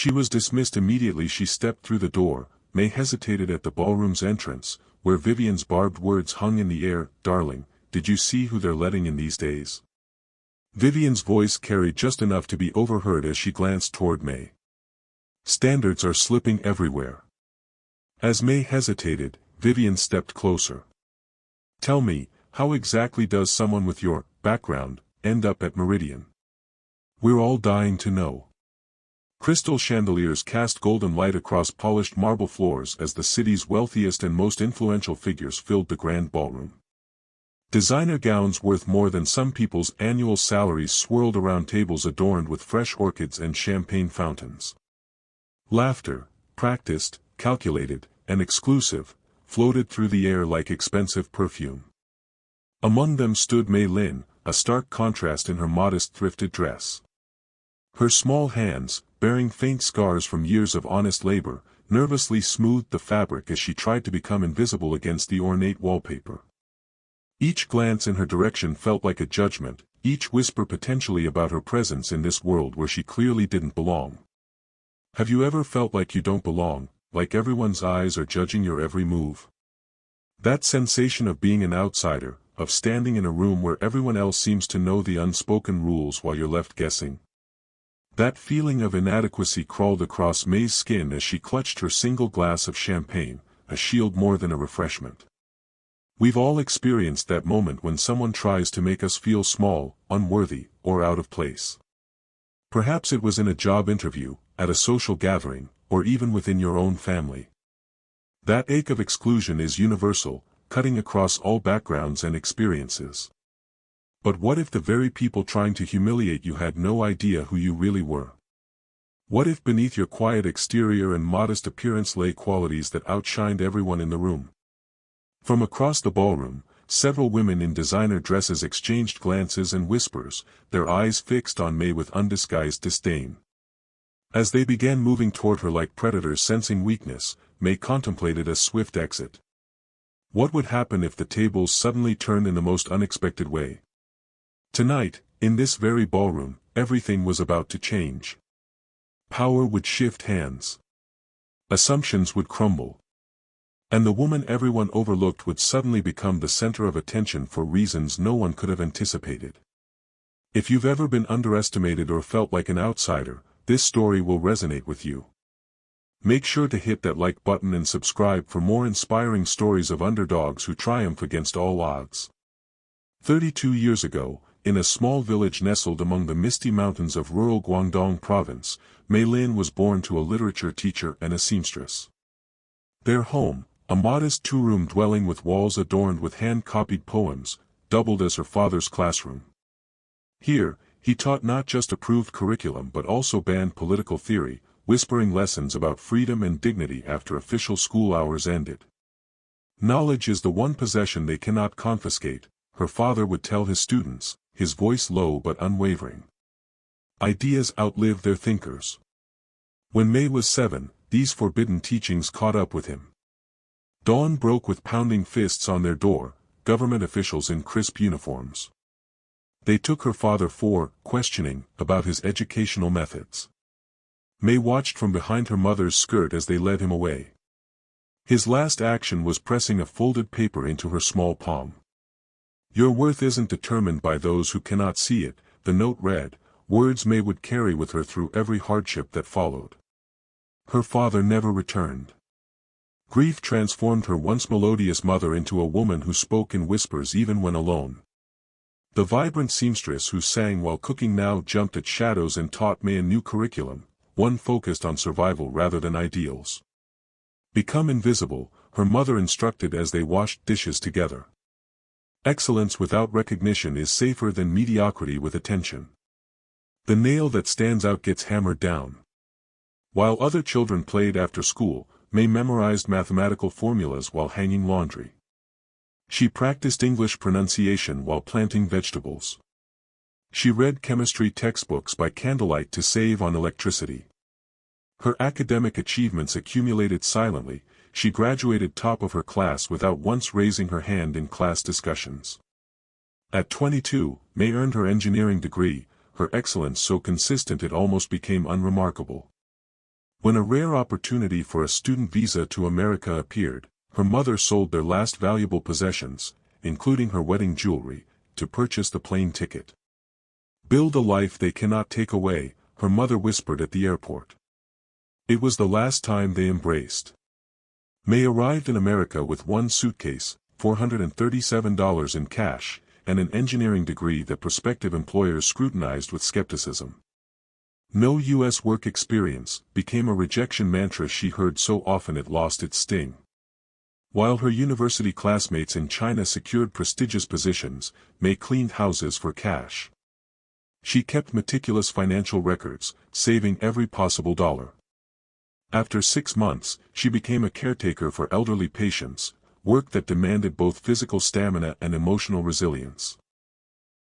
She was dismissed immediately she stepped through the door. May hesitated at the ballroom's entrance, where Vivian's barbed words hung in the air. "Darling, did you see who they're letting in these days?" Vivian's voice carried just enough to be overheard as she glanced toward May. "Standards are slipping everywhere." As May hesitated, Vivian stepped closer. "Tell me, how exactly does someone with your background end up at Meridian? We're all dying to know." Crystal chandeliers cast golden light across polished marble floors as the city's wealthiest and most influential figures filled the grand ballroom. Designer gowns worth more than some people's annual salaries swirled around tables adorned with fresh orchids and champagne fountains. Laughter, practiced, calculated, and exclusive, floated through the air like expensive perfume. Among them stood Mei Lin, a stark contrast in her modest thrifted dress. Her small hands, bearing faint scars from years of honest labor, nervously smoothed the fabric as she tried to become invisible against the ornate wallpaper. Each glance in her direction felt like a judgment, each whisper potentially about her presence in this world where she clearly didn't belong. Have you ever felt like you don't belong, like everyone's eyes are judging your every move? That sensation of being an outsider, of standing in a room where everyone else seems to know the unspoken rules while you're left guessing. That feeling of inadequacy crawled across May's skin as she clutched her single glass of champagne, a shield more than a refreshment. We've all experienced that moment when someone tries to make us feel small, unworthy, or out of place. Perhaps it was in a job interview, at a social gathering, or even within your own family. That ache of exclusion is universal, cutting across all backgrounds and experiences. But what if the very people trying to humiliate you had no idea who you really were? What if beneath your quiet exterior and modest appearance lay qualities that outshined everyone in the room? From across the ballroom, several women in designer dresses exchanged glances and whispers, their eyes fixed on May with undisguised disdain. As they began moving toward her like predators sensing weakness, May contemplated a swift exit. What would happen if the tables suddenly turned in the most unexpected way? Tonight, in this very ballroom, everything was about to change. Power would shift hands. Assumptions would crumble. And the woman everyone overlooked would suddenly become the center of attention for reasons no one could have anticipated. If you've ever been underestimated or felt like an outsider, this story will resonate with you. Make sure to hit that like button and subscribe for more inspiring stories of underdogs who triumph against all odds. 32 years ago, in a small village nestled among the misty mountains of rural Guangdong province, Mei Lin was born to a literature teacher and a seamstress. Their home, a modest two-room dwelling with walls adorned with hand-copied poems, doubled as her father's classroom. Here, he taught not just approved curriculum but also banned political theory, whispering lessons about freedom and dignity after official school hours ended. "Knowledge is the one possession they cannot confiscate," her father would tell his students, his voice low but unwavering. Ideas outlive their thinkers. When May was 7, these forbidden teachings caught up with him. Dawn broke with pounding fists on their door, government officials in crisp uniforms. They took her father for questioning about his educational methods. May watched from behind her mother's skirt as they led him away. His last action was pressing a folded paper into her small palm. "Your worth isn't determined by those who cannot see it," the note read, words May would carry with her through every hardship that followed. Her father never returned. Grief transformed her once melodious mother into a woman who spoke in whispers even when alone. The vibrant seamstress who sang while cooking now jumped at shadows and taught May a new curriculum, one focused on survival rather than ideals. "Become invisible," her mother instructed as they washed dishes together. "Excellence without recognition is safer than mediocrity with attention. The nail that stands out gets hammered down." While other children played after school, May memorized mathematical formulas while hanging laundry. She practiced English pronunciation while planting vegetables. She read chemistry textbooks by candlelight to save on electricity. Her academic achievements accumulated silently. She graduated top of her class without once raising her hand in class discussions. At 22, May earned her engineering degree, her excellence so consistent it almost became unremarkable. When a rare opportunity for a student visa to America appeared, her mother sold their last valuable possessions, including her wedding jewelry, to purchase the plane ticket. "Build a life they cannot take away," her mother whispered at the airport. It was the last time they embraced. May arrived in America with one suitcase, $437 in cash, and an engineering degree that prospective employers scrutinized with skepticism. "No U.S. work experience" became a rejection mantra she heard so often it lost its sting. While her university classmates in China secured prestigious positions, May cleaned houses for cash. She kept meticulous financial records, saving every possible dollar. After 6 months, she became a caretaker for elderly patients, work that demanded both physical stamina and emotional resilience.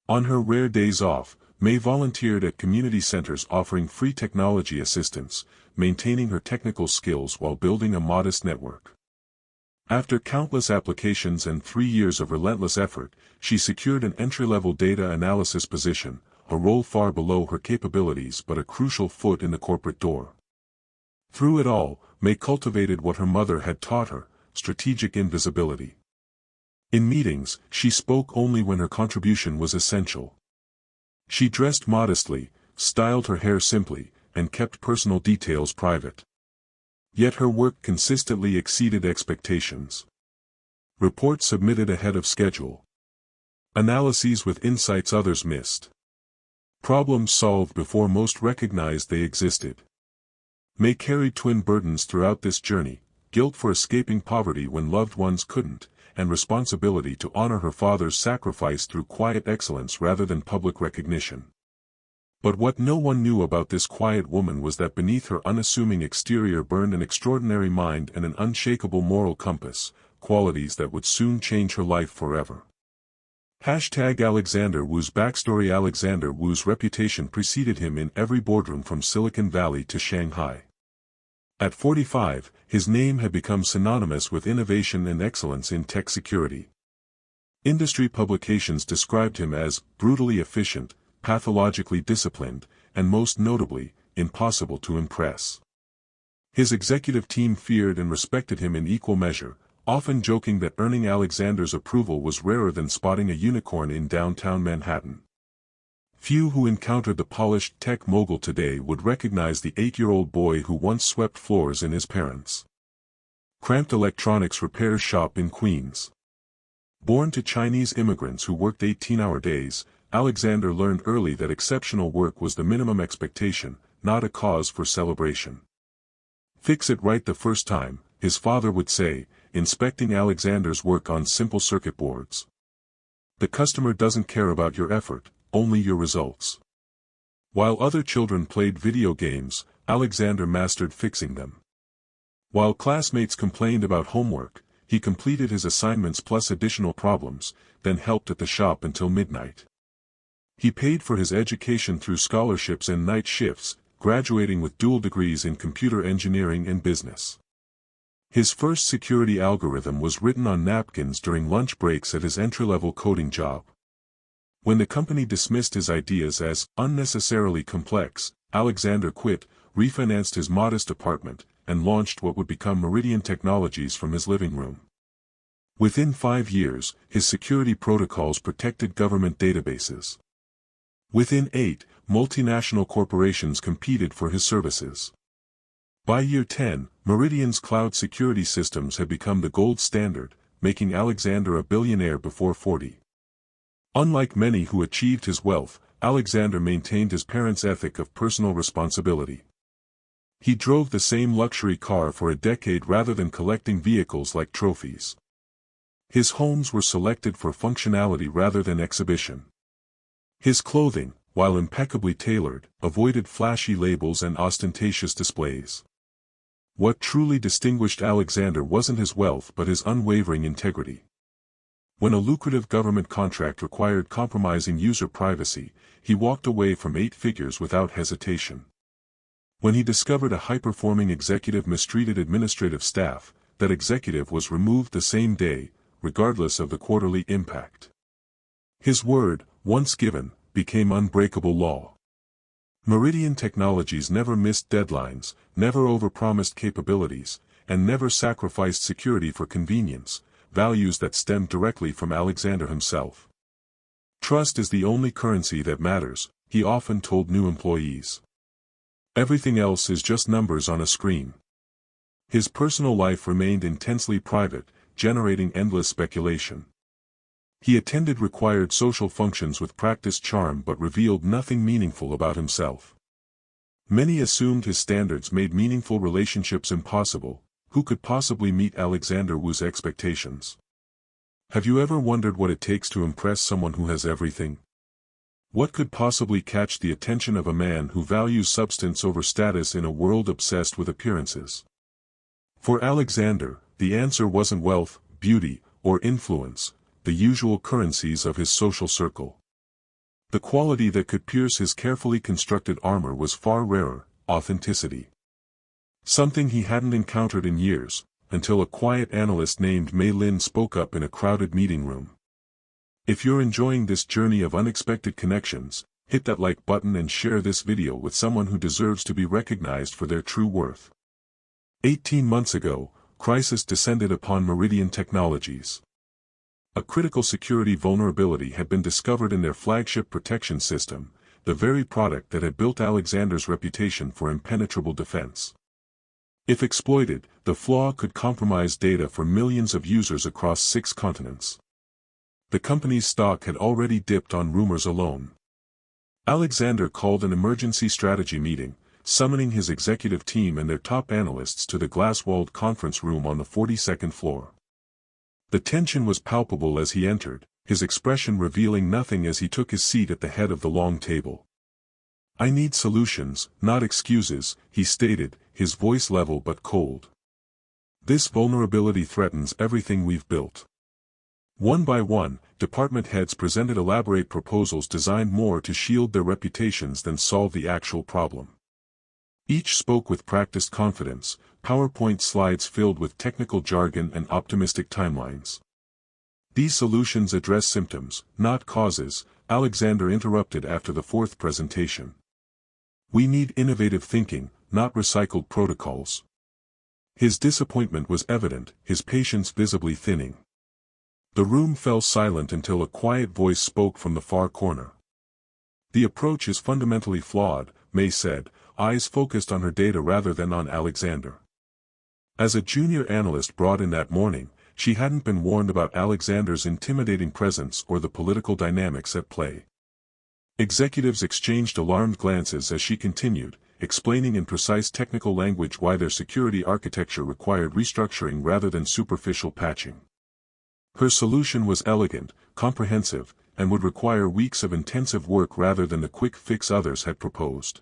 On her rare days off, May volunteered at community centers offering free technology assistance, maintaining her technical skills while building a modest network. After countless applications and 3 years of relentless effort, she secured an entry-level data analysis position, a role far below her capabilities but a crucial foot in the corporate door. Through it all, May cultivated what her mother had taught her: strategic invisibility. In meetings, she spoke only when her contribution was essential. She dressed modestly, styled her hair simply, and kept personal details private. Yet her work consistently exceeded expectations. Reports submitted ahead of schedule. Analyses with insights others missed. Problems solved before most recognized they existed. May carried twin burdens throughout this journey: guilt for escaping poverty when loved ones couldn't, and responsibility to honor her father's sacrifice through quiet excellence rather than public recognition. But what no one knew about this quiet woman was that beneath her unassuming exterior burned an extraordinary mind and an unshakable moral compass, qualities that would soon change her life forever. #Alexander Wu's backstory. Alexander Wu's reputation preceded him in every boardroom from Silicon Valley to Shanghai. At 45, his name had become synonymous with innovation and excellence in tech security. Industry publications described him as brutally efficient, pathologically disciplined, and most notably, impossible to impress. His executive team feared and respected him in equal measure, often joking that earning Alexander's approval was rarer than spotting a unicorn in downtown Manhattan. Few who encountered the polished tech mogul today would recognize the 8-year-old boy who once swept floors in his parents' cramped electronics repair shop in Queens. Born to Chinese immigrants who worked 18-hour days, Alexander learned early that exceptional work was the minimum expectation, not a cause for celebration. "Fix it right the first time," his father would say, inspecting Alexander's work on simple circuit boards. "The customer doesn't care about your effort, only your results." While other children played video games, Alexander mastered fixing them. While classmates complained about homework, he completed his assignments plus additional problems, then helped at the shop until midnight. He paid for his education through scholarships and night shifts, graduating with dual degrees in computer engineering and business. His first security algorithm was written on napkins during lunch breaks at his entry-level coding job. When the company dismissed his ideas as unnecessarily complex, Alexander quit, refinanced his modest apartment, and launched what would become Meridian Technologies from his living room. Within 5 years, his security protocols protected government databases. Within 8, multinational corporations competed for his services. By year 10, Meridian's cloud security systems had become the gold standard, making Alexander a billionaire before 40. Unlike many who achieved his wealth, Alexander maintained his parents' ethic of personal responsibility. He drove the same luxury car for a decade rather than collecting vehicles like trophies. His homes were selected for functionality rather than exhibition. His clothing, while impeccably tailored, avoided flashy labels and ostentatious displays. What truly distinguished Alexander wasn't his wealth but his unwavering integrity. When a lucrative government contract required compromising user privacy, he walked away from 8 figures without hesitation. When he discovered a high-performing executive mistreated administrative staff, that executive was removed the same day, regardless of the quarterly impact. His word, once given, became unbreakable law. Meridian Technologies never missed deadlines, never overpromised capabilities, and never sacrificed security for convenience, values that stemmed directly from Alexander himself. Trust is the only currency that matters, he often told new employees. Everything else is just numbers on a screen. His personal life remained intensely private, generating endless speculation. He attended required social functions with practiced charm but revealed nothing meaningful about himself. Many assumed his standards made meaningful relationships impossible. Who could possibly meet Alexander Wu's expectations? Have you ever wondered what it takes to impress someone who has everything? What could possibly catch the attention of a man who values substance over status in a world obsessed with appearances? For Alexander, the answer wasn't wealth, beauty, or influence, the usual currencies of his social circle. The quality that could pierce his carefully constructed armor was far rarer: authenticity. Something he hadn't encountered in years, until a quiet analyst named Mei Lin spoke up in a crowded meeting room. If you're enjoying this journey of unexpected connections, hit that like button and share this video with someone who deserves to be recognized for their true worth. 18 months ago, crisis descended upon Meridian Technologies. A critical security vulnerability had been discovered in their flagship protection system, the very product that had built Alexander's reputation for impenetrable defense. If exploited, the flaw could compromise data for millions of users across 6 continents. The company's stock had already dipped on rumors alone. Alexander called an emergency strategy meeting, summoning his executive team and their top analysts to the glass-walled conference room on the 42nd floor. The tension was palpable as he entered, his expression revealing nothing as he took his seat at the head of the long table. "I need solutions, not excuses," he stated, his voice level but cold. "This vulnerability threatens everything we've built." One by one, department heads presented elaborate proposals designed more to shield their reputations than solve the actual problem. Each spoke with practiced confidence, PowerPoint slides filled with technical jargon and optimistic timelines. "These solutions address symptoms, not causes," Alexander interrupted after the 4th presentation. "We need innovative thinking, not recycled protocols." His disappointment was evident, his patience visibly thinning. The room fell silent until a quiet voice spoke from the far corner. "The approach is fundamentally flawed," May said, eyes focused on her data rather than on Alexander. As a junior analyst brought in that morning, she hadn't been warned about Alexander's intimidating presence or the political dynamics at play. Executives exchanged alarmed glances as she continued, explaining in precise technical language why their security architecture required restructuring rather than superficial patching. Her solution was elegant, comprehensive, and would require weeks of intensive work rather than the quick fix others had proposed.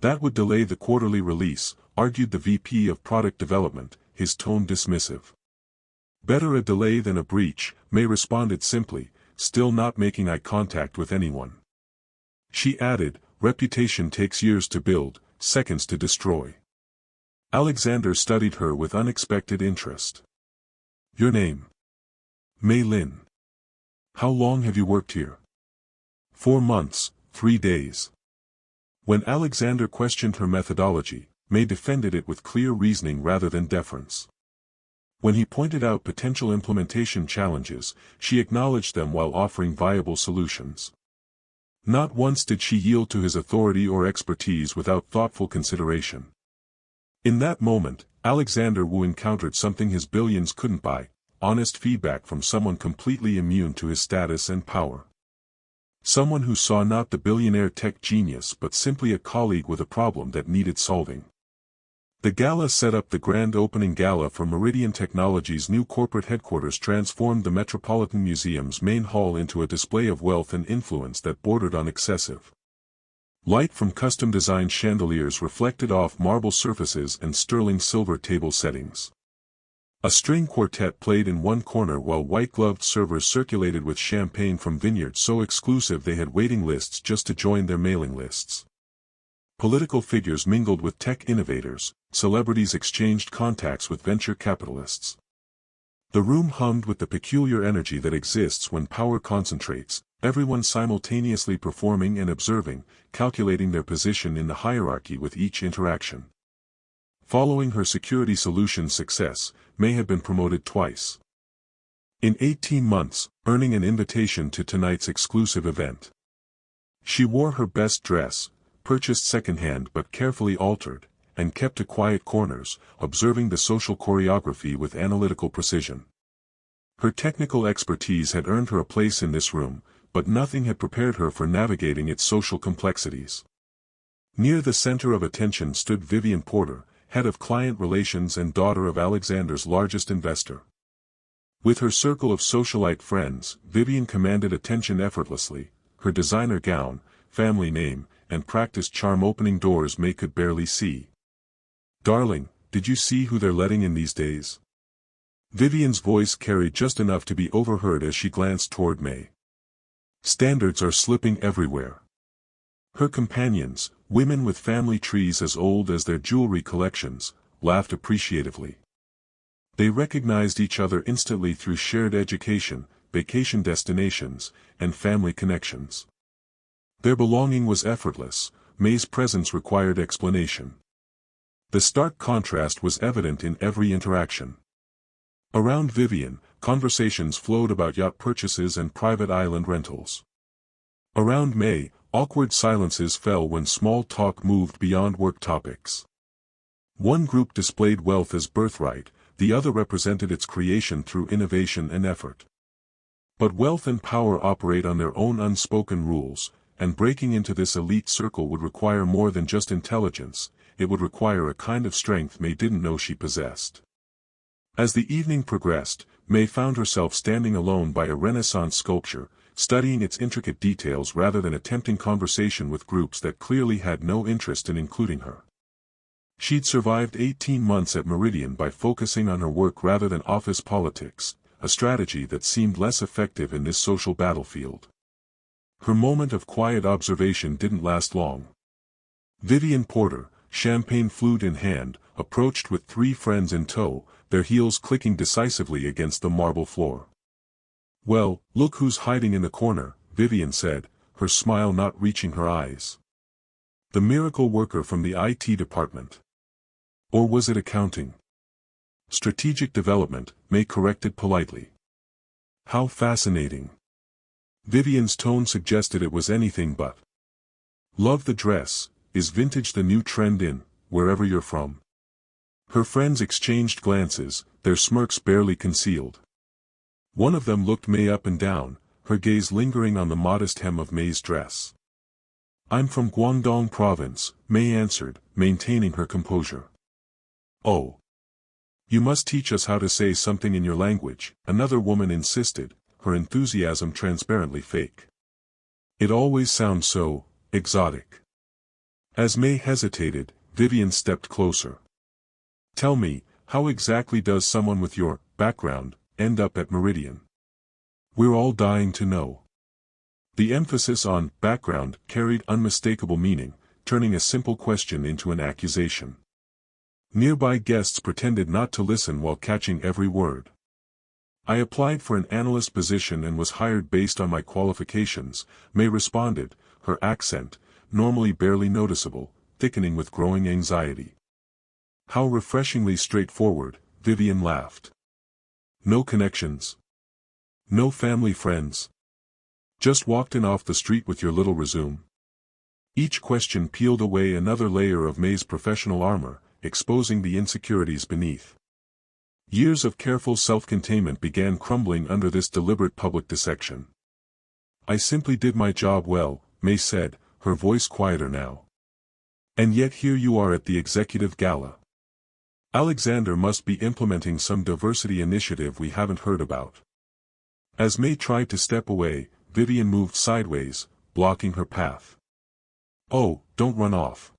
That would delay the quarterly release, argued the VP of Product Development, his tone dismissive. "Better a delay than a breach," May responded simply, still not making eye contact with anyone. She added, "Reputation takes years to build, seconds to destroy." Alexander studied her with unexpected interest. "Your name?" "Mei Lin." "How long have you worked here?" 4 months, 3 days. When Alexander questioned her methodology, May defended it with clear reasoning rather than deference. When he pointed out potential implementation challenges, she acknowledged them while offering viable solutions. Not once did she yield to his authority or expertise without thoughtful consideration. In that moment, Alexander Wu encountered something his billions couldn't buy: honest feedback from someone completely immune to his status and power. Someone who saw not the billionaire tech genius but simply a colleague with a problem that needed solving. The gala set up. The grand opening gala for Meridian Technologies' new corporate headquarters transformed the Metropolitan Museum's main hall into a display of wealth and influence that bordered on excessive. Light from custom-designed chandeliers reflected off marble surfaces and sterling silver table settings. A string quartet played in one corner while white-gloved servers circulated with champagne from vineyards so exclusive they had waiting lists just to join their mailing lists. Political figures mingled with tech innovators, celebrities exchanged contacts with venture capitalists. The room hummed with the peculiar energy that exists when power concentrates, everyone simultaneously performing and observing, calculating their position in the hierarchy with each interaction. Following her security solutions success, May had been promoted twice. In 18 months, earning an invitation to tonight's exclusive event. She wore her best dress, purchased secondhand but carefully altered, and kept to quiet corners, observing the social choreography with analytical precision. Her technical expertise had earned her a place in this room, but nothing had prepared her for navigating its social complexities. Near the center of attention stood Vivian Porter, head of client relations and daughter of Alexander's largest investor. With her circle of socialite friends, Vivian commanded attention effortlessly, her designer gown, family name, and practiced charm opening doors May could barely see. "Darling, did you see who they're letting in these days?" Vivian's voice carried just enough to be overheard as she glanced toward May. "Standards are slipping everywhere." Her companions, women with family trees as old as their jewelry collections, laughed appreciatively. They recognized each other instantly through shared education, vacation destinations, and family connections. Their belonging was effortless, May's presence required explanation. The stark contrast was evident in every interaction. Around Vivian, conversations flowed about yacht purchases and private island rentals. Around May, awkward silences fell when small talk moved beyond work topics. One group displayed wealth as birthright, the other represented its creation through innovation and effort. But wealth and power operate on their own unspoken rules, and breaking into this elite circle would require more than just intelligence, it would require a kind of strength May didn't know she possessed. As the evening progressed, May found herself standing alone by a Renaissance sculpture, studying its intricate details rather than attempting conversation with groups that clearly had no interest in including her. She'd survived 18 months at Meridian by focusing on her work rather than office politics, a strategy that seemed less effective in this social battlefield. Her moment of quiet observation didn't last long. Vivian Porter, champagne flute in hand, approached with 3 friends in tow, their heels clicking decisively against the marble floor. "Well, look who's hiding in the corner," Vivian said, her smile not reaching her eyes. "The miracle worker from the IT department. Or was it accounting?" "Strategic development," May corrected politely. "How fascinating." Vivian's tone suggested it was anything but. "Love the dress. Is vintage the new trend in, wherever you're from?" Her friends exchanged glances, their smirks barely concealed. One of them looked May up and down, her gaze lingering on the modest hem of May's dress. "I'm from Guangdong province," May answered, maintaining her composure. "Oh. You must teach us how to say something in your language," another woman insisted, her enthusiasm transparently fake. "It always sounds so exotic." As May hesitated, Vivian stepped closer. "Tell me, how exactly does someone with your background end up at Meridian? We're all dying to know." The emphasis on background carried unmistakable meaning, turning a simple question into an accusation. Nearby guests pretended not to listen while catching every word. "I applied for an analyst position and was hired based on my qualifications," May responded, her accent, normally barely noticeable, thickening with growing anxiety. "How refreshingly straightforward," Vivian laughed. "No connections? No family friends? Just walked in off the street with your little resume?" Each question peeled away another layer of May's professional armor, exposing the insecurities beneath. Years of careful self-containment began crumbling under this deliberate public dissection. "I simply did my job well," May said, her voice quieter now. "And yet here you are at the executive gala. Alexander must be implementing some diversity initiative we haven't heard about." As May tried to step away, Vivian moved sideways, blocking her path. "Oh, don't run off.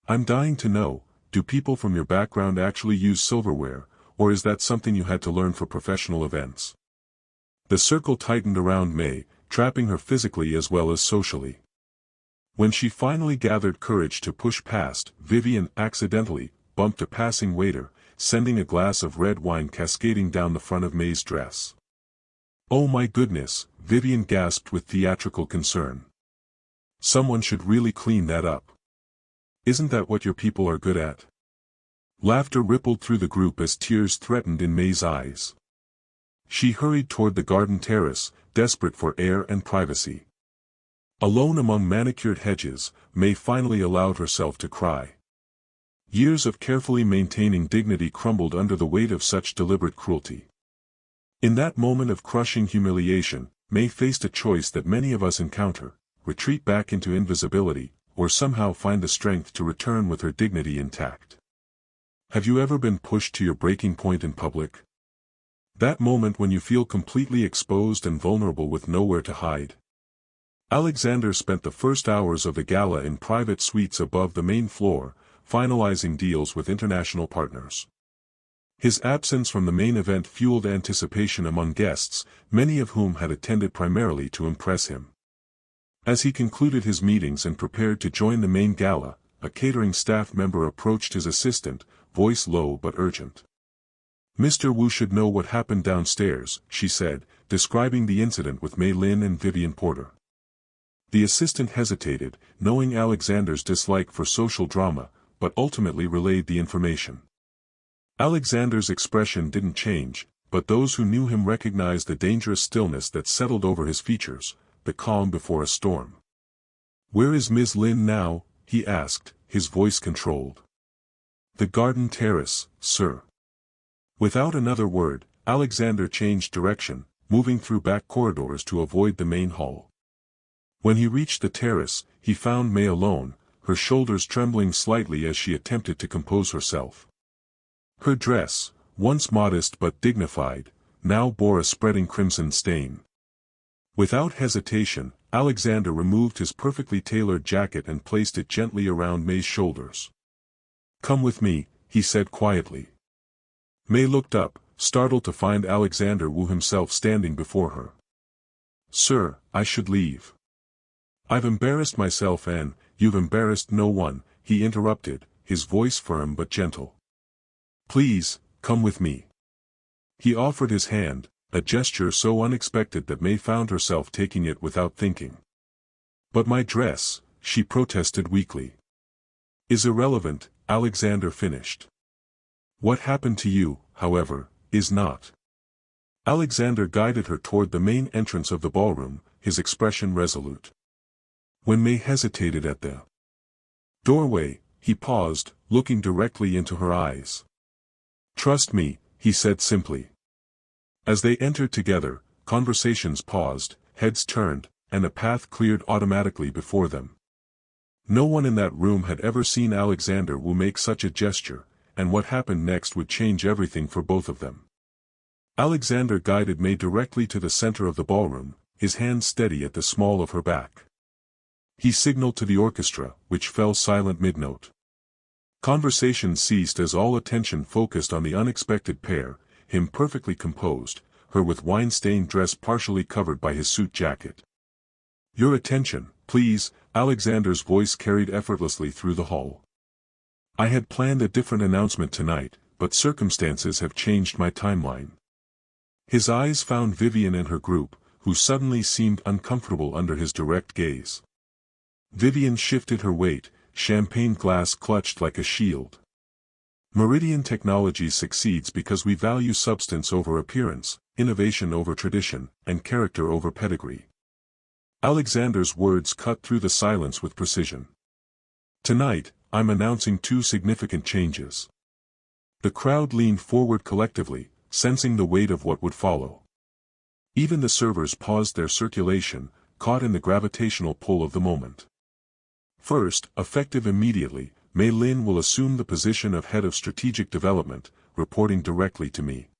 I'm dying to know, do people from your background actually use silverware, or is that something you had to learn for professional events?" The circle tightened around May, trapping her physically as well as socially. When she finally gathered courage to push past, Vivian accidentally bumped a passing waiter, sending a glass of red wine cascading down the front of May's dress. "Oh my goodness," Vivian gasped with theatrical concern. "Someone should really clean that up. Isn't that what your people are good at?" Laughter rippled through the group as tears threatened in May's eyes. She hurried toward the garden terrace, desperate for air and privacy. Alone among manicured hedges, May finally allowed herself to cry. Years of carefully maintaining dignity crumbled under the weight of such deliberate cruelty. In that moment of crushing humiliation, May faced a choice that many of us encounter: retreat back into invisibility, or somehow find the strength to return with her dignity intact. Have you ever been pushed to your breaking point in public? That moment when you feel completely exposed and vulnerable with nowhere to hide? Alexander spent the first hours of the gala in private suites above the main floor, finalizing deals with international partners. His absence from the main event fueled anticipation among guests, many of whom had attended primarily to impress him. As he concluded his meetings and prepared to join the main gala, a catering staff member approached his assistant, voice low but urgent. "Mr. Wu should know what happened downstairs," she said, describing the incident with Mei Lin and Vivian Porter. The assistant hesitated, knowing Alexander's dislike for social drama, but ultimately relayed the information. Alexander's expression didn't change, but those who knew him recognized the dangerous stillness that settled over his features, the calm before a storm. "Where is Ms. Lin now?" he asked, his voice controlled. "The garden terrace, sir." Without another word, Alexander changed direction, moving through back corridors to avoid the main hall. When he reached the terrace, he found May alone, her shoulders trembling slightly as she attempted to compose herself. Her dress, once modest but dignified, now bore a spreading crimson stain. Without hesitation, Alexander removed his perfectly tailored jacket and placed it gently around May's shoulders. "Come with me," he said quietly. May looked up, startled to find Alexander Wu himself standing before her. "Sir, I should leave." "I've embarrassed myself and you've embarrassed no one," he interrupted, his voice firm but gentle. "Please, come with me." He offered his hand, a gesture so unexpected that May found herself taking it without thinking. "But my dress," she protested weakly. "Is irrelevant," Alexander finished. "What happened to you, however, is not." Alexander guided her toward the main entrance of the ballroom, his expression resolute. When May hesitated at the doorway, he paused, looking directly into her eyes. "Trust me," he said simply. As they entered together, conversations paused, heads turned, and a path cleared automatically before them. No one in that room had ever seen Alexander Wu make such a gesture, and what happened next would change everything for both of them. Alexander guided May directly to the center of the ballroom, his hand steady at the small of her back. He signaled to the orchestra, which fell silent mid-note. Conversation ceased as all attention focused on the unexpected pair, him perfectly composed, her with wine-stained dress partially covered by his suit jacket. "Your attention, please," Alexander's voice carried effortlessly through the hall. "I had planned a different announcement tonight, but circumstances have changed my timeline." His eyes found Vivian and her group, who suddenly seemed uncomfortable under his direct gaze. Vivian shifted her weight, champagne glass clutched like a shield. "Meridian Technology succeeds because we value substance over appearance, innovation over tradition, and character over pedigree." Alexander's words cut through the silence with precision. "Tonight, I'm announcing two significant changes." The crowd leaned forward collectively, sensing the weight of what would follow. Even the servers paused their circulation, caught in the gravitational pull of the moment. First, effective immediately, Mei Lin will assume the position of Head of Strategic Development, reporting directly to me.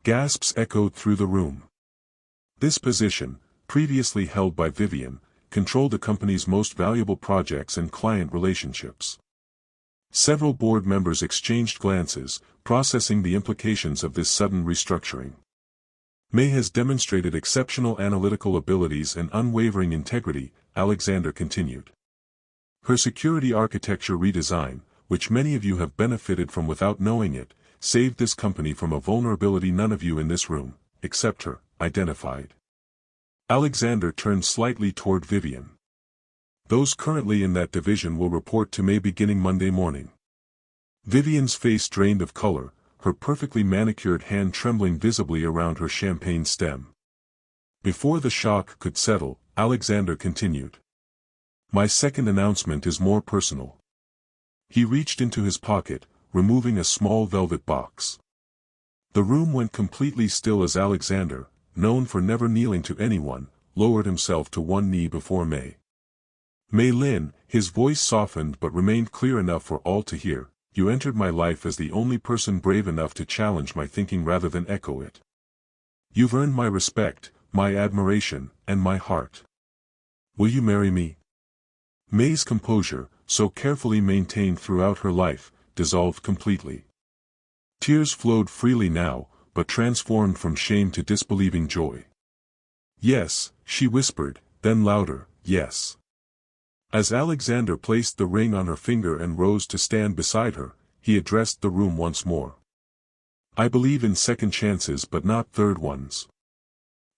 Gasps echoed through the room. This position, previously held by Vivian, controlled the company's most valuable projects and client relationships. Several board members exchanged glances, processing the implications of this sudden restructuring. May has demonstrated exceptional analytical abilities and unwavering integrity, Alexander continued. Her security architecture redesign, which many of you have benefited from without knowing it, saved this company from a vulnerability none of you in this room, except her, identified. Alexander turned slightly toward Vivian. Those currently in that division will report to May beginning Monday morning. Vivian's face drained of color, her perfectly manicured hand trembling visibly around her champagne stem. Before the shock could settle, Alexander continued. My second announcement is more personal. He reached into his pocket, removing a small velvet box. The room went completely still as Alexander, known for never kneeling to anyone, lowered himself to one knee before May. Mei Lin, his voice softened but remained clear enough for all to hear, you entered my life as the only person brave enough to challenge my thinking rather than echo it. You've earned my respect, my admiration, and my heart. Will you marry me? May's composure, so carefully maintained throughout her life, dissolved completely. Tears flowed freely now, but transformed from shame to disbelieving joy. Yes, she whispered, then louder, yes. As Alexander placed the ring on her finger and rose to stand beside her, he addressed the room once more. I believe in second chances but not third ones.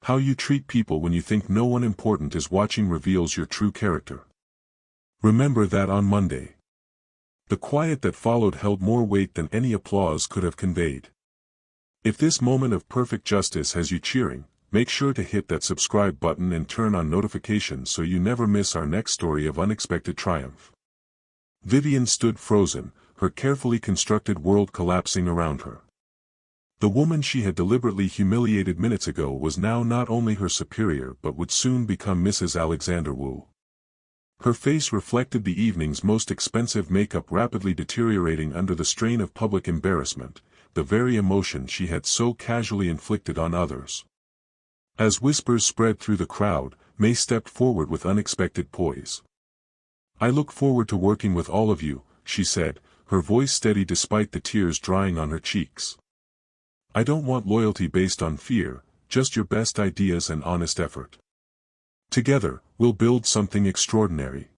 How you treat people when you think no one important is watching reveals your true character. Remember that on Monday. The quiet that followed held more weight than any applause could have conveyed. If this moment of perfect justice has you cheering, make sure to hit that subscribe button and turn on notifications so you never miss our next story of unexpected triumph. Vivian stood frozen, her carefully constructed world collapsing around her. The woman she had deliberately humiliated minutes ago was now not only her superior but would soon become Mrs. Alexander Wu. Her face reflected the evening's most expensive makeup rapidly deteriorating under the strain of public embarrassment, the very emotion she had so casually inflicted on others. As whispers spread through the crowd, May stepped forward with unexpected poise. I look forward to working with all of you, she said, her voice steady despite the tears drying on her cheeks. I don't want loyalty based on fear, just your best ideas and honest effort. Together, we'll build something extraordinary.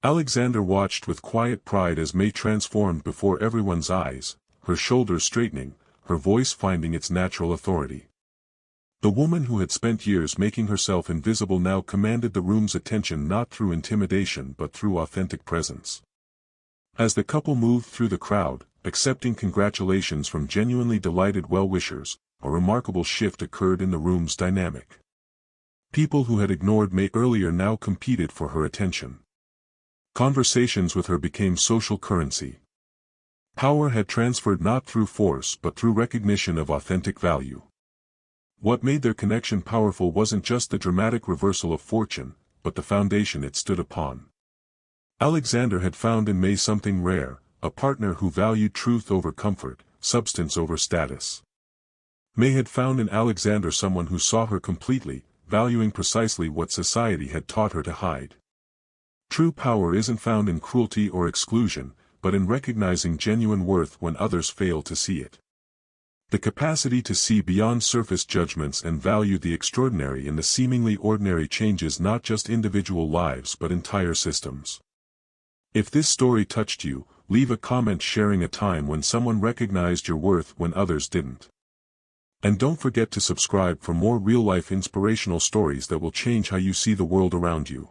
Alexander watched with quiet pride as May transformed before everyone's eyes, her shoulders straightening, her voice finding its natural authority. The woman who had spent years making herself invisible now commanded the room's attention not through intimidation but through authentic presence. As the couple moved through the crowd, accepting congratulations from genuinely delighted well-wishers, a remarkable shift occurred in the room's dynamic. People who had ignored May earlier now competed for her attention. Conversations with her became social currency. Power had transferred not through force but through recognition of authentic value. What made their connection powerful wasn't just the dramatic reversal of fortune, but the foundation it stood upon. Alexander had found in May something rare, a partner who valued truth over comfort, substance over status. May had found in Alexander someone who saw her completely, valuing precisely what society had taught her to hide. True power isn't found in cruelty or exclusion, but in recognizing genuine worth when others fail to see it. The capacity to see beyond surface judgments and value the extraordinary in the seemingly ordinary changes not just individual lives but entire systems. If this story touched you, leave a comment sharing a time when someone recognized your worth when others didn't. And don't forget to subscribe for more real-life inspirational stories that will change how you see the world around you.